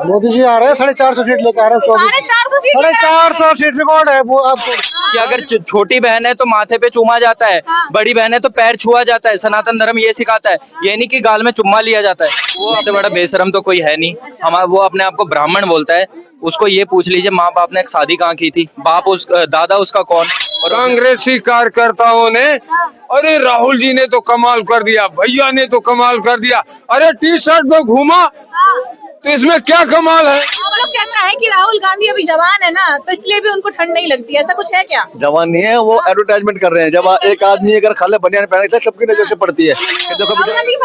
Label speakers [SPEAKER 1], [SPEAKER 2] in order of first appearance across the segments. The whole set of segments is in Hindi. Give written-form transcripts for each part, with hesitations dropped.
[SPEAKER 1] मोदी जी आ रहे हैं, 450 सीट लेकर आ रहे हैं। 450 सीट रिकॉर्ड है वो आपको।
[SPEAKER 2] कि अगर छोटी बहन है तो माथे पे चूमा जाता है, बड़ी बहन है तो पैर छुआ जाता है। सनातन धर्म ये सिखाता है, ये नहीं कि गाल में चुम्मा लिया जाता है। वो आपसे बड़ा बेशरम तो कोई है नहीं। हमारा वो अपने आप को ब्राह्मण बोलता है। उसको ये पूछ लीजिए माँ बाप ने शादी कहाँ की थी, दादा उसका कौन। और
[SPEAKER 3] कांग्रेसी कार्यकर्ताओं ने, अरे राहुल जी ने तो कमाल कर दिया, भैया ने तो कमाल कर दिया, अरे टी शर्ट में घूमा तो इसमें क्या कमाल है।
[SPEAKER 4] आप लोग कहता है कि राहुल गांधी अभी जवान है ना, तो इसलिए भी उनको ठंड नहीं लगती, ऐसा कुछ है क्या?
[SPEAKER 5] जवान नहीं है, वो एडवर्टाइजमेंट कर रहे हैं। जब एक आदमी अगर खाले बनियान पहने से सबकी नजर से पड़ती है। देखो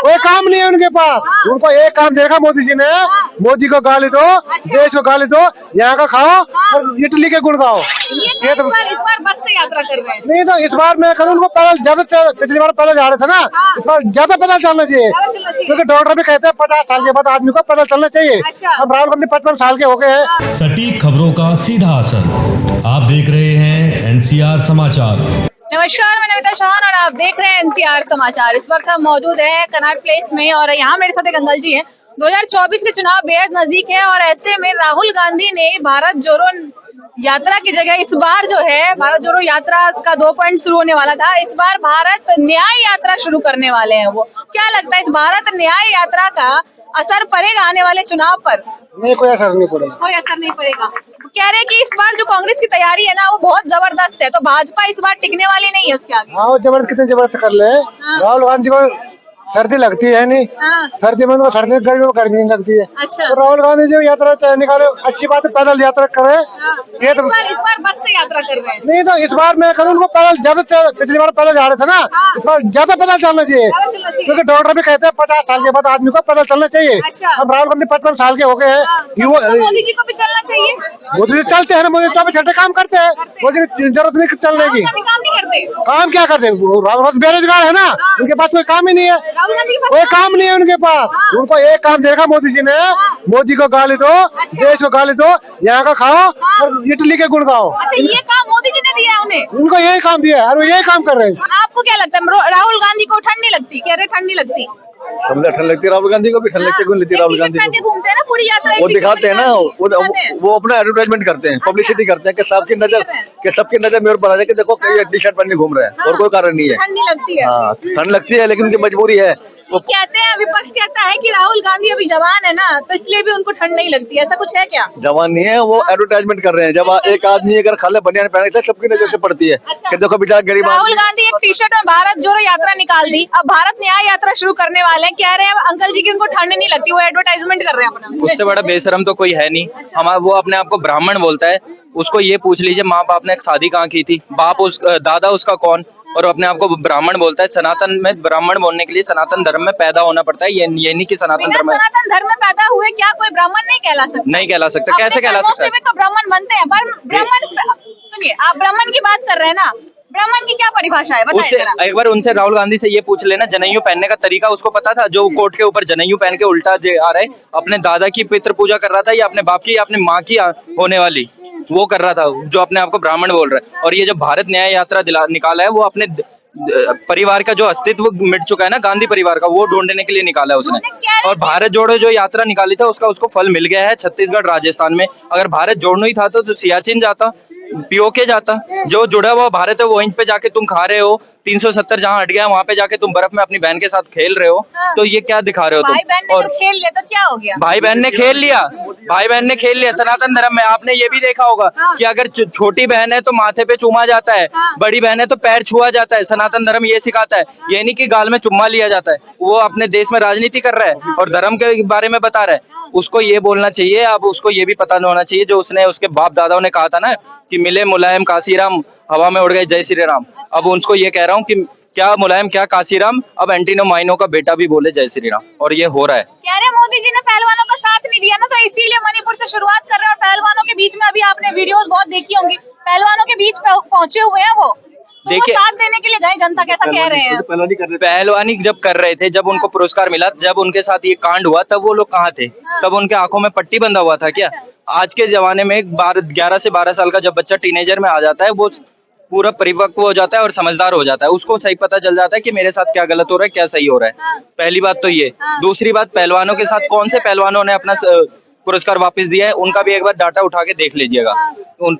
[SPEAKER 1] कोई काम नहीं है उनके पास। उनको एक काम देखा मोदी जी ने, मोदी को गाली दो, देश को गाली दो, यहाँ का खाओ और इटली के गुड़ खाओ।
[SPEAKER 4] ये तो इस बार बस से यात्रा कर रहे हैं।
[SPEAKER 1] नहीं तो इस बार मैं कल उनको पैदल ज्यादा, पिछली बार पैदल जा रहे थे ना, इस बार ज्यादा पैदल चलना चाहिए, क्योंकि डॉक्टर भी कहते हैं 50 साल के बाद आदमी को पैदल चलना चाहिए। अब राहुल गांधी 55 साल के हो गए हैं।
[SPEAKER 6] सटीक खबरों का सीधा असर। आप देख रहे हैं एनसीआर समाचार।
[SPEAKER 4] नमस्कार, मैं नमिता चौहान और आप देख रहे हैं एनसीआर समाचार। इस वक्त हम मौजूद हैं कनॉट प्लेस में और यहाँ मेरे साथ एक अंकल जी हैं। 2024 के चुनाव बेहद नजदीक है और ऐसे में राहुल गांधी ने भारत जोड़ो यात्रा की जगह इस बार जो है भारत जोड़ो यात्रा का 2 पॉइंट शुरू होने वाला था, इस बार भारत न्याय यात्रा शुरू करने वाले हैं। वो क्या लगता है, इस भारत न्याय यात्रा का असर पड़ेगा आने वाले चुनाव पर?
[SPEAKER 1] नहीं, कोई असर नहीं पड़ेगा।
[SPEAKER 4] कोई असर नहीं पड़ेगा। कह रहे हैं कि इस बार जो कांग्रेस की तैयारी है ना वो बहुत जबरदस्त है, तो भाजपा इस बार टिकने वाली नहीं है उसके आगे।
[SPEAKER 1] हाँ, वो जबरदस्त कितने जबरदस्त कर ले। राहुल गांधी को सर्दी लगती है नहीं, सर्दी में उनको सर्दी, गर्मी में गर्मी नहीं लगती है। तो राहुल गांधी जो यात्रा निकाले, अच्छी बात है, पैदल यात्रा करे।
[SPEAKER 4] इस बार बस से यात्रा कर रहे हैं।
[SPEAKER 1] नहीं तो इस बार मैं कल उनको पैदल ज्यादा, पिछली बार पैदल जा रहे थे ना, इस बार ज्यादा पैदल चलना चाहिए, क्योंकि डॉक्टर भी कहते हैं 50 साल के बाद आदमी को पैदल चलना चाहिए। अब राहुल गांधी 55 साल के हो गए हैं।
[SPEAKER 4] मोदी जी को भी चलना चाहिए।
[SPEAKER 1] मोदी जी चलते हैं, मोदी जी छोटे काम करते हैं, मोदी की जरूरत नहीं चलने की।
[SPEAKER 4] काम नहीं करते।
[SPEAKER 1] काम क्या करते हैं? राहुल गांधी बेरोजगार है ना, उनके पास कोई काम ही नहीं है।
[SPEAKER 4] राहुल गांधी
[SPEAKER 1] कोई काम नहीं है उनके पास। उनको एक काम देखा मोदी जी ने, मोदी को गाली दो, देश को गाली दो, यहाँ का खाओ और इटली के गुड़ खाओ।
[SPEAKER 4] अच्छा, ये काम मोदी जी ने दिया है उन्हें?
[SPEAKER 1] उनको यही काम दिया है और वो यही काम कर रहे हैं।
[SPEAKER 4] आपको क्या लगता है, राहुल गांधी को ठंड नहीं लगती? कह रहे ठंड नहीं लगती।
[SPEAKER 5] समझा, ठंड लगती है राहुल गांधी को भी, ठंड लगती है राहुल गांधी को।
[SPEAKER 4] घूमते हैं ना पूरी यात्रा,
[SPEAKER 5] वो दिखाते हैं ना, वो अपना एडवर्टाइजमेंट करते हैं, पब्लिसिटी करते हैं कि सबकी नजर मेरे पर आ जाए कि देखो ये टी शर्ट पहन घूम रहे हैं, और कोई कारण नहीं है।
[SPEAKER 4] ठंड नहीं लगती है।
[SPEAKER 5] हाँ, ठंड लगती है, लेकिन उनकी मजबूरी है।
[SPEAKER 4] वो कहते हैं, विपक्ष कहता है कि राहुल गांधी अभी जवान है ना, तो इसलिए भी उनको ठंड नहीं लगती, ऐसा कुछ है क्या?
[SPEAKER 5] जवान नहीं है, वो एडवर्टाइजमेंट कर रहे हैं। जब एक आदमी अगर खाले बनियान पहने से सबकी नजर से पड़ती है कि देखो बेचारा गरीब।
[SPEAKER 4] राहुल गांधी एक टी शर्ट में भारत जोड़ो यात्रा निकाल दी, अब भारत न्याय यात्रा शुरू करने वाले हैं। कह रहे हैं अंकल जी की उनको ठंड नहीं लगती, वो एडवर्टाइजमेंट कर रहे हैं अपना।
[SPEAKER 2] उससे बड़ा बेशरम तो कोई है नहीं। हमारा वो अपने आप को ब्राह्मण बोलता है। उसको ये पूछ लीजिए माँ बाप ने शादी कहाँ की थी, दादा उसका कौन। और अपने आप को ब्राह्मण बोलता है। सनातन में ब्राह्मण बोलने के लिए सनातन धर्म में पैदा होना पड़ता है। ये नहीं कि सनातन धर्म
[SPEAKER 4] में पैदा हुए क्या कोई ब्राह्मण नहीं कहला सकता?
[SPEAKER 2] नहीं कहला सकता। कैसे कहला सकता है?
[SPEAKER 4] तो ब्राह्मण बनते हैं, पर ब्राह्मण, सुनिए, आप ब्राह्मण की बात कर रहे हैं ना, ब्राह्मण की क्या परिभाषा है बताइए?
[SPEAKER 2] एक बार उनसे राहुल गांधी से ये पूछ लेना, जनेऊ पहनने का तरीका उसको पता था? जो कोट के ऊपर जनेऊ पहन के उल्टा आ रहा है, अपने दादा की पितृ पूजा कर रहा था या अपने बाप की या अपने माँ की होने वाली वो कर रहा था, जो अपने आप को ब्राह्मण बोल रहा है। और ये जो भारत न्याय यात्रा निकाला है, वो अपने परिवार का जो अस्तित्व मिट चुका है ना, गांधी परिवार का, वो ढूंढने के लिए निकाला है उसने। और भारत जोड़ो जो यात्रा निकाली था उसको फल मिल गया है छत्तीसगढ़ राजस्थान में। अगर भारत जोड़ना ही था तो सियाचिन जाता, पीओके जाता। जो जुड़ा हुआ भारत है वो वहीं पे जाके तुम खा रहे हो। 370 जहाँ हट गया वहाँ पे जाके तुम बर्फ में अपनी बहन के साथ खेल रहे हो, तो ये क्या दिखा रहे हो तुम?
[SPEAKER 4] भाई बहन ने खेल लिया तो क्या हो गया?
[SPEAKER 2] भाई बहन ने खेल लिया, भाई बहन ने खेल लिया। सनातन धर्म में आपने ये भी देखा होगा कि अगर छोटी बहन है तो माथे पे चूमा जाता है, बड़ी बहन है तो पैर छुआ जाता है। सनातन धर्म ये सिखाता है, ये नहीं कि गाल में चुम्मा लिया जाता है। वो अपने देश में राजनीति कर रहा है और धर्म के बारे में बता रहा है। उसको ये बोलना चाहिए, अब उसको ये भी पता होना चाहिए, जो उसने उसके बाप दादाओं ने कहा था ना कि मिले मुलायम काशीराम, हवा में उड़ गए जय श्री राम। अब उनको ये कह रहा हूँ कि क्या मुलायम क्या काशीराम, अब एंटीनो माइनो का बेटा भी बोले जय श्री राम, और ये हो रहा है।
[SPEAKER 4] कह रहे मोदी जी ने पहलवानों का साथ नहीं दिया ना, तो इसीलिए मणिपुर से शुरुआत कर रहे हैं। और पहलवानों के बीच में अभी आपने वीडियोस बहुत देखी होंगी, पहलवानों के बीच पहुंचे हुए हैं वो, देखिए साथ देने के लिए गए। जनता कैसा कह रहे हैं?
[SPEAKER 2] पहलवानी जब कर रहे थे, जब उनको पुरस्कार मिला, जब उनके साथ ये कांड हुआ, तब वो लोग कहाँ थे? तब उनके आंखों में पट्टी बंधा हुआ था क्या? आज के जमाने में 11 से 12 साल का जब बच्चा टीनेजर में आ जाता है, वो पूरा परिपक्व हो जाता है और समझदार हो जाता है। उसको सही पता चल जाता है कि मेरे साथ क्या गलत हो रहा है, क्या सही हो रहा है। पहली बात तो ये। दूसरी बात, पहलवानों के साथ कौन से पहलवानों ने अपना पुरस्कार वापस दिया है, उनका भी एक बार डाटा उठा के देख लीजिएगा,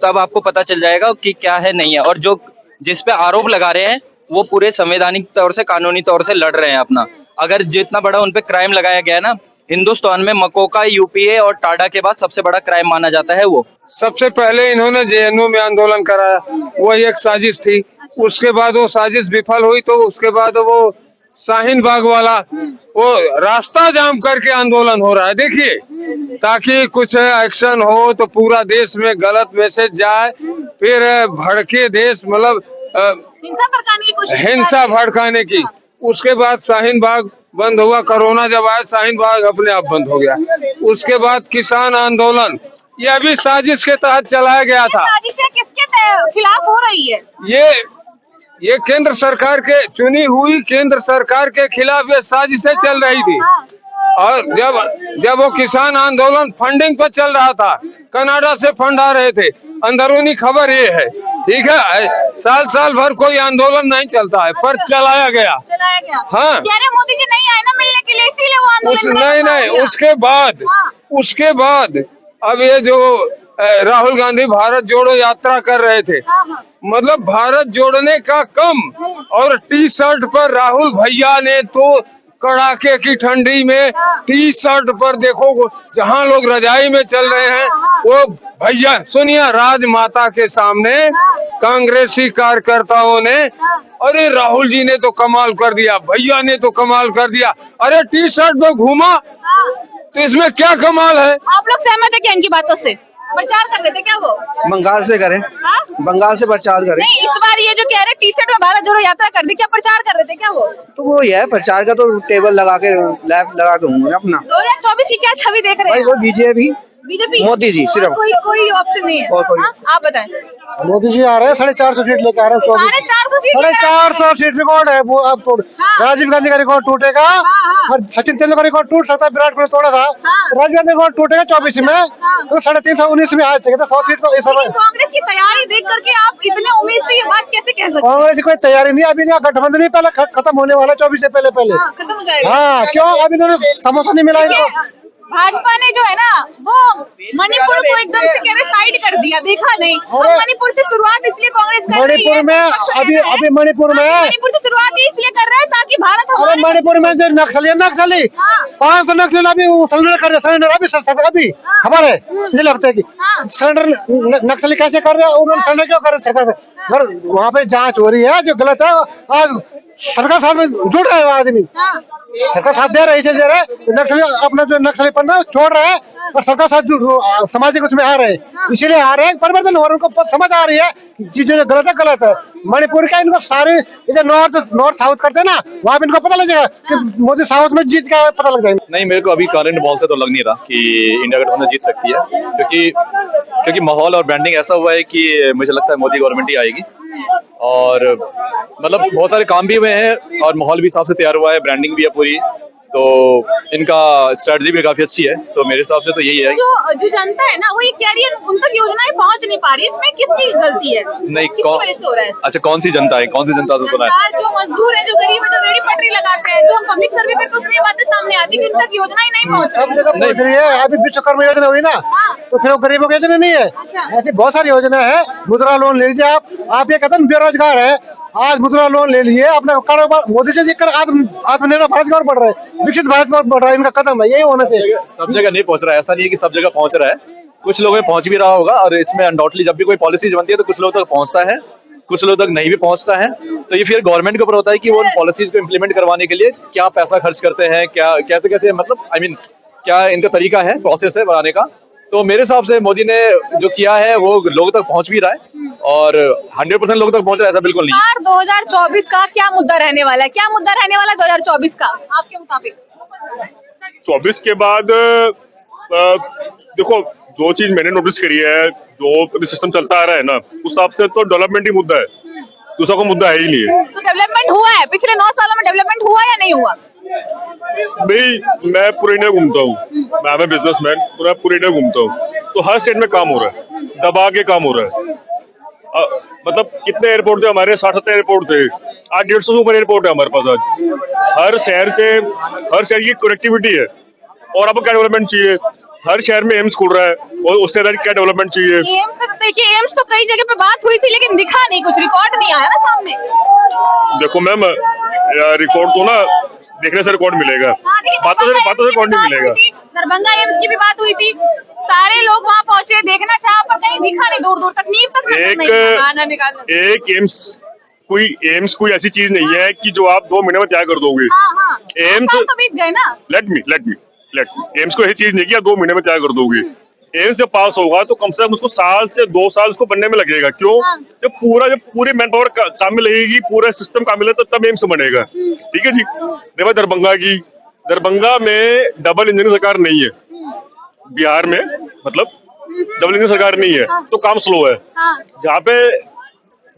[SPEAKER 2] तब आपको पता चल जाएगा कि क्या है नहीं है। और जो जिस पे आरोप लगा रहे हैं वो पूरे संवैधानिक तौर से, कानूनी तौर से लड़ रहे हैं अपना। अगर जितना बड़ा उन पे क्राइम लगाया गया है ना, हिंदुस्तान में मकोका, यूपीए और टाडा के बाद सबसे बड़ा क्राइम माना जाता है वो।
[SPEAKER 3] सबसे पहले इन्होंने जेएनयू में आंदोलन कराया, वही एक साजिश थी। उसके बाद वो साजिश विफल हुई तो उसके बाद वो शाहीन बाग वाला वो रास्ता जाम करके आंदोलन हो रहा है, देखिए, ताकि कुछ एक्शन हो तो पूरा देश में गलत मैसेज जाए, फिर भड़के देश, मतलब हिंसा भड़काने की। उसके बाद शाहीन बाग बंद हुआ, कोरोना जब आया शाहीन बाग अपने आप बंद हो गया। उसके बाद किसान आंदोलन, यह भी साजिश के तहत चलाया गया था।
[SPEAKER 4] किसके खिलाफ हो रही है?
[SPEAKER 3] ये केंद्र सरकार के, चुनी हुई केंद्र सरकार के खिलाफ ये साजिशें चल रही थी। और जब वो किसान आंदोलन फंडिंग पर चल रहा था, कनाडा से फंड आ रहे थे, अंदरूनी खबर ये है, ठीक है, साल भर कोई आंदोलन नहीं चलता है, पर चलाया गया। हाँ,
[SPEAKER 4] मोदी जी नहीं आए ना मिलने के लिए, इसीलिए वो आंदोलन
[SPEAKER 3] नहीं, उसके बाद अब ये जो राहुल गांधी भारत जोड़ो यात्रा कर रहे थे, मतलब भारत जोड़ने का कम, और टी शर्ट पर राहुल भैया ने तो कड़ाके की ठंडी में टी शर्ट पर देखो, जहां लोग रजाई में चल रहे हैं, वो भैया सोनिया राजमाता के सामने कांग्रेसी कार्यकर्ताओं ने, अरे राहुल जी ने तो कमाल कर दिया, भैया ने तो कमाल कर दिया, अरे टी शर्ट में घूमा तो इसमें क्या कमाल है?
[SPEAKER 4] आप लोग सहमत है क्या इनकी बातों से? प्रचार कर रहे थे क्या वो?
[SPEAKER 5] बंगाल से करें, बंगाल से प्रचार करें।
[SPEAKER 4] नहीं, इस बार ये जो कह रहे टी शर्ट में भारत जोड़ो यात्रा कर दी, क्या प्रचार कर रहे थे क्या वो?
[SPEAKER 5] तो वो ये है, प्रचार का तो टेबल लगा के, लैब लगा के होंगे अपना।
[SPEAKER 4] 2024 की क्या छवि देख रहे हैं?
[SPEAKER 5] वो बीजेपी, मोदी जी सिर्फ,
[SPEAKER 4] कोई ऑप्शन नहीं है।
[SPEAKER 5] और कोई,
[SPEAKER 4] आप बताएं।
[SPEAKER 1] मोदी जी आ रहे हैं, 450 सीट लेके आ रहे हैं। 450 सीट रिकॉर्ड है वो। अब राजीव गांधी का रिकॉर्ड टूटेगा, और सचिन तेंदुलकर का रिकॉर्ड टूट सकता है, विराट कोहली तोड़ा था, राजीव गांधी रिकॉर्ड टूटेगा 24 में, तो 319 में आ सके 100 सीट तो इस समय।
[SPEAKER 4] कांग्रेस की तैयारी देख करके आप इतने उम्मीद से ये बात कैसे कह सकते हैं?
[SPEAKER 1] कांग्रेस की कोई तैयारी नहीं, अभी नहीं, गठबंधन नहीं पहले खत्म होने वाला 24 से पहले।
[SPEAKER 4] खत्म हो जाएगा।
[SPEAKER 1] हाँ, क्यों? अभी इन्होंने समोसा नहीं मिला इनको।
[SPEAKER 4] भाजपा ने जो है ना वो मणिपुर को एकदम से कहने साइड कर दिया, देखा नहीं। और मणिपुर से शुरुआत इसलिए कांग्रेस कर रही है,
[SPEAKER 1] मणिपुर में अभी मणिपुर से
[SPEAKER 4] शुरुआत इसलिए कर रहे हैं ताकि भारत,
[SPEAKER 1] अरे मणिपुर में जो नक्सली 500 नक्सली अभी सरेंडर कर रहे, अभी खबर है पिछले हफ्ते की। सरेंडर नक्सली कैसे कर रहे हैं? उन्होंने सरेंडर क्यों कर रहे हैं? वहाँ पे जांच हो रही है, जो गलत है आज सरकार साथ में जुड़ रहे हैं आदमी, सरकार साथ दे रहे, नक्सली अपना जो नक्सली पन्ना छोड़ रहे हैं, और सरकार साथ सामाजिक उसमें आ रहे हैं, इसीलिए आ रहे हैं, परिवर्तन हो रहा है, उनको समझ आ रही है चीजें जो गलत है। मणिपुर का इनको सारे इधर नॉर्थ साउथ करते हैं ना, वहाँ भी इनको पता लग जाएगा कि मोदी साउथ में जीत का पता लग जाएगा।
[SPEAKER 7] नहीं, मेरे को अभी करंट बॉल से तो लग नहीं रहा कि इंडिया गठबंधन जीत सकती है, क्योंकि माहौल और ब्रांडिंग ऐसा हुआ है कि मुझे लगता है मोदी गवर्नमेंट ही आएगी। और मतलब बहुत सारे काम भी हुए हैं और माहौल भी साफ से तैयार हुआ है, ब्रांडिंग भी है पूरी, तो इनका स्ट्रेटजी भी काफी अच्छी है, तो मेरे हिसाब से तो यही है।
[SPEAKER 4] जो जनता है ना वो ये कह रही है उन तक योजनाएं पहुंच नहीं पा रही, इसमें किसकी गलती है?
[SPEAKER 7] नहीं,
[SPEAKER 4] हो रहा है?
[SPEAKER 7] अच्छा, कौन सी जनता है, कौन सी जनता से सुना है?
[SPEAKER 4] जो मजदूर है, जो गरीब है, जो रेडी पटरी लगाते हैं, जो हम पब्लिक सर्वे करते हैं, उसमें ये बातें सामने आती है कि उन तक योजनाएं नहीं पहुंच रही है।
[SPEAKER 1] अभी विश्वकर्मा योजना हुई ना, तो फिर वो गरीबों की योजना नहीं है। ऐसी बहुत सारी योजना है। मुद्रा लोन ले लीजिए आप ये कहते हैं बेरोजगार है, आज मुद्रा लोन ले लिए, अपना कारोबार मोदी जी कर आत्मनिर्भर भारत की ओर बढ़ रहे हैं, विकसित भारत की ओर बढ़ रहा है, इनका कदम है, यही होना चाहिए।
[SPEAKER 7] सब जगह नहीं पहुंच रहा है, ऐसा नहीं है कि सब जगह पहुंच रहा है, कुछ लोगों में पहुंच भी रहा होगा, और इसमें अनडाउटली जब भी कोई पॉलिसी बनती है तो कुछ लोगों तक पहुंचता है, कुछ लोगों तक नहीं भी पहुंचता है। तो ये फिर गवर्नमेंट के ऊपर होता है कि वो उन पॉलिसीज को इम्प्लीमेंट करवाने के लिए क्या पैसा खर्च करते हैं, क्या कैसे मतलब क्या इनका तरीका है, प्रोसेस है बनाने का। तो मेरे हिसाब से मोदी ने जो किया है वो लोगों तक पहुंच भी रहा है, और 100% लोगों तक पहुंच रहा है, ऐसा बिल्कुल नहीं।
[SPEAKER 4] 2024 का क्या मुद्दा रहने वाला है? क्या मुद्दा रहने वाला 2024 का आपके मुताबिक?
[SPEAKER 8] 24 के बाद देखो, दो चीज मैंने नोटिस करी है, जो सिस्टम चलता आ रहा है ना, उस हिसाब से तो डेवलपमेंट ही मुद्दा है, दूसरा कोई मुद्दा है ही नहीं है।
[SPEAKER 4] तो डेवलपमेंट हुआ है पिछले 9 सालों में, डेवलपमेंट हुआ या नहीं हुआ?
[SPEAKER 8] भाई मैं पूरे इंडिया घूमता हूँ, मैं बिजनेसमैन, पूरे इंडिया घूमता हूँ, तो हर स्टेट में काम हो रहा है, दबा के काम हो रहा है। मतलब कितने एयरपोर्ट थे हमारे? 60-70 एयरपोर्ट थे, आज 150 से ऊपर एयरपोर्ट है हमारे पास। आज हर शहर की कनेक्टिविटी है, और आपको क्या डेवलपमेंट चाहिए? हर शहर में एम्स खुल रहा है और उससे ज्यादा क्या डेवलपमेंट चाहिए।
[SPEAKER 4] एम्स तो देखिए, एम्स तो कई जगह पे बात हुई थी लेकिन दिखा नहीं, कुछ रिकॉर्ड नहीं आया ना सामने।
[SPEAKER 8] देखो मैम, रिकॉर्ड तो ना देखने से रिकॉर्ड मिलेगा, बातों से रिकॉर्ड नहीं मिलेगा।
[SPEAKER 4] दरभंगा एम्स की भी बात हुई थी, सारे लोग वहाँ पहुंचे, देखना चाहा पर कहीं दिखा नहीं, दूर दूर तक नींव तक नजर नहीं आया, ना निकाला।
[SPEAKER 8] एक एम्स कोई ऐसी चीज नहीं है कि जो आप 2 महीने में तैयार कर दोगे।
[SPEAKER 4] हाँ,
[SPEAKER 8] एम्स
[SPEAKER 4] तो बीत गए ना।
[SPEAKER 8] लेट मी एम्स को ऐसी चीज नहीं कि आप 2 महीने में तैयार कर दोगे। एम्स जब पास होगा तो कम से कम उसको 1 से 2 साल उसको बनने में लगेगा। क्यों? जब पूरी मैन पावर काम में लगेगी, पूरा सिस्टम काम में लगेगा, तब एम्स बनेगा। ठीक है जी। देखो दरभंगा में डबल इंजन सरकार नहीं है, बिहार में मतलब डबल इंजन सरकार नहीं है, तो काम स्लो है। जहाँ पे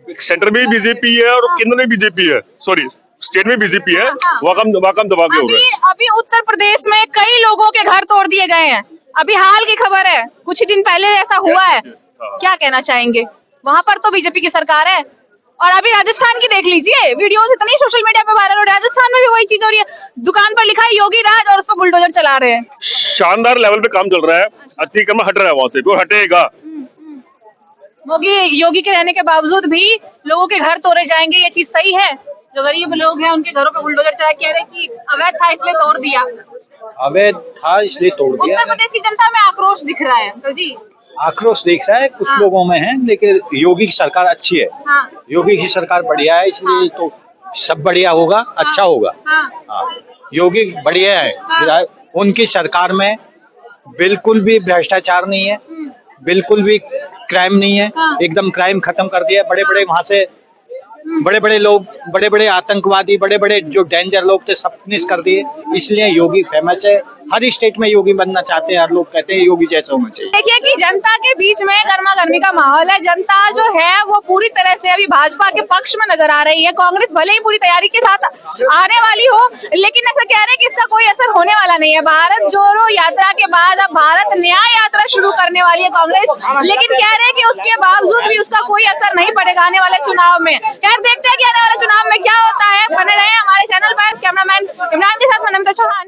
[SPEAKER 8] सेंटर में भी बीजेपी है और केंद्र में बीजेपी है, सॉरी स्टेट में बीजेपी है, वहाँ काम दबा के हो रहा है।
[SPEAKER 4] अभी उत्तर प्रदेश में कई लोगों के घर तोड़ दिए गए हैं, अभी हाल की खबर है, कुछ ही दिन पहले ऐसा हुआ है। क्या कहना चाहेंगे? वहाँ पर तो बीजेपी की सरकार है। और अभी राजस्थान की देख लीजिए, वीडियोस इतनी सोशल मीडिया पे वायरल हो रही है, राजस्थान में भी वही चीज हो रही है, दुकान पर लिखा है योगी राज और उसको बुलडोजर चला रहे हैं।
[SPEAKER 8] शानदार लेवल पे काम चल रहा है, अतिक्रमण हट रहा है वहाँ से, वो हटेगा।
[SPEAKER 4] योगी के रहने के बावजूद भी लोगों के घर तोड़े जाएंगे, ये चीज सही है? जो गरीब लोग हैं उनके घरों पे बुलडोजर चला, कह रहे कि अवैध था इसलिए तोड़ दिया।
[SPEAKER 9] अवैध था इसलिए तोड़ दिया।
[SPEAKER 4] उत्तर प्रदेश की जनता में आक्रोश दिख रहा है तो जी।
[SPEAKER 9] आक्रोश दिख रहा है कुछ लोगों में है, लेकिन योगी की सरकार अच्छी है। योगी की सरकार बढ़िया है, इसलिए तो सब बढ़िया होगा, अच्छा होगा। योगी बढ़िया है, उनकी सरकार में बिल्कुल भी भ्रष्टाचार नहीं है, बिल्कुल भी क्राइम नहीं है, एकदम क्राइम खत्म कर दिया। बड़े बड़े वहां से बड़े बड़े लोग, बड़े बड़े आतंकवादी, बड़े बड़े जो डेंजर लोग थे सब फिनिश कर दिए, इसलिए योगी फेमस है। हर स्टेट में योगी बनना चाहते हैं, हर लोग कहते हैं योगी जैसा होना चाहिए।
[SPEAKER 4] देखिए कि जनता के बीच में गर्मा गर्मी का माहौल है, जनता जो है वो पूरी तरह से अभी भाजपा के पक्ष में नजर आ रही है। कांग्रेस भले ही पूरी तैयारी के साथ आने वाली हो, लेकिन ऐसा कह रहे हैं कि इसका कोई असर होने वाला नहीं है। भारत जोड़ो यात्रा के बाद अब भारत न्याय यात्रा शुरू करने वाली है कांग्रेस, लेकिन कह रहे हैं कि उसके बावजूद भी उसका कोई असर नहीं पड़ेगा आने वाले चुनाव में। खैर देखते हैं कि आने वाले चुनाव में क्या होता है। बने रहे हमारे चैनल पर। कैमरामैन इमरान के साथ मैं नमिता चौहान।